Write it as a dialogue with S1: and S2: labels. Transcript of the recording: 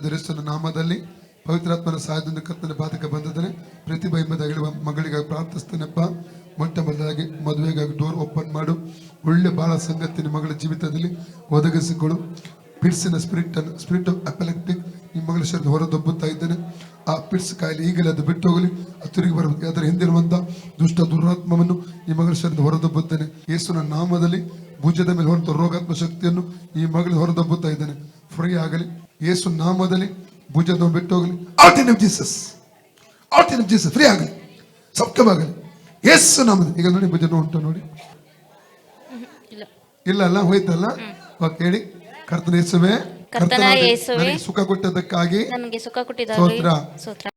S1: ದರಿಸನ ನಾಮದಲ್ಲಿ ಪವಿತ್ರಾತ್ಮನ ಸಹಾಯದಿಂದ ಕರ್ತನ ಬಾಧಕ ಬಂದಿದ್ದಾನೆ. ಪ್ರತಿಭಾ ಎಂಬುದಾಗಿ ಹೇಳುವ ಮಗಳಿಗಾಗಿ ಪ್ರಾರ್ಥಿಸ್ತೇನೆಪ್ಪ. ಮೊಟ್ಟ ಮೊದಲಾಗಿ ಮದುವೆಗಾಗಿ ಡೋರ್ ಓಪನ್ ಮಾಡು. ಒಳ್ಳೆ ಬಾಳ ಸಂಗತಿ ಮಗಳ ಜೀವಿತದಲ್ಲಿ ಒದಗಿಸಿಕೊಡು. ಪಿಡ್ಸಿನ ಸ್ಪಿರಿಟ್ ಆಫ್ ಅಪೆಲೆಕ್ಟಿಕ್ ನಿಮ್ಮ ಮಗಳ ಶರೀರ ಹೊರದೊಬ್ಬುತ್ತಾ ಇದ್ದೇನೆ. ಆ ಪಿಡ್ಸ್ ಕಾಯಿಲೆ ಈಗಲೇ ಅದು ಬಿಟ್ಟು ಹೋಗಲಿ, ಅದು ತಿರುಗಿ ಬರಬೇಕು. ಅದರ ಹಿಂದಿರುವಂತಹ ದುಷ್ಟ ದುರಾತ್ಮವನ್ನು ಈ ಮಗಳ ಶರೀರ ಹೊರದೊಬ್ಬುತ್ತೇನೆ. ಯೇಸುವಿನ ನಾಮದಲ್ಲಿ ಭುಜದ ಮೇಲೆ ಹೊರತು ರೋಗಾತ್ಮ ಶಕ್ತಿಯನ್ನು ಈ ಮಗಳು ಹೊರದೊಬ್ಬುತ್ತಾ ಇದ್ದಾನೆ. ಫ್ರೀ ಆಗಲಿ ಯೇಸು ನಾಮದಲ್ಲಿ. ಭುಜದ ಬಿಟ್ಟು ಹೋಗಲಿ. Out in of Jesus, out in of Jesus. Free ಆಗಲಿ, ಸೌಖ್ಯವಾಗಲಿ ಯೇಸು ನಾಮದಲ್ಲಿ. ಈಗ ನೋಡಿ ಭುಜ ಉಂಟು ನೋಡಿ, ಇಲ್ಲ ಅಲ್ಲ ಹೋಯ್ತಲ್ಲ. ಓಕೆ ಹೇಳಿ, ಕರ್ತನ ಯೇಸುವೇ,
S2: ಕರ್ತನ ಯೇಸುವೇ,
S1: ನನಗೆ ಸುಖ ಕೊಟ್ಟದಕ್ಕಾಗಿ
S2: ನಮಗೆ ಸುಖ ಕೊಟ್ಟಿದ್ದಕ್ಕಾಗಿ ಸ್ತೋತ್ರ.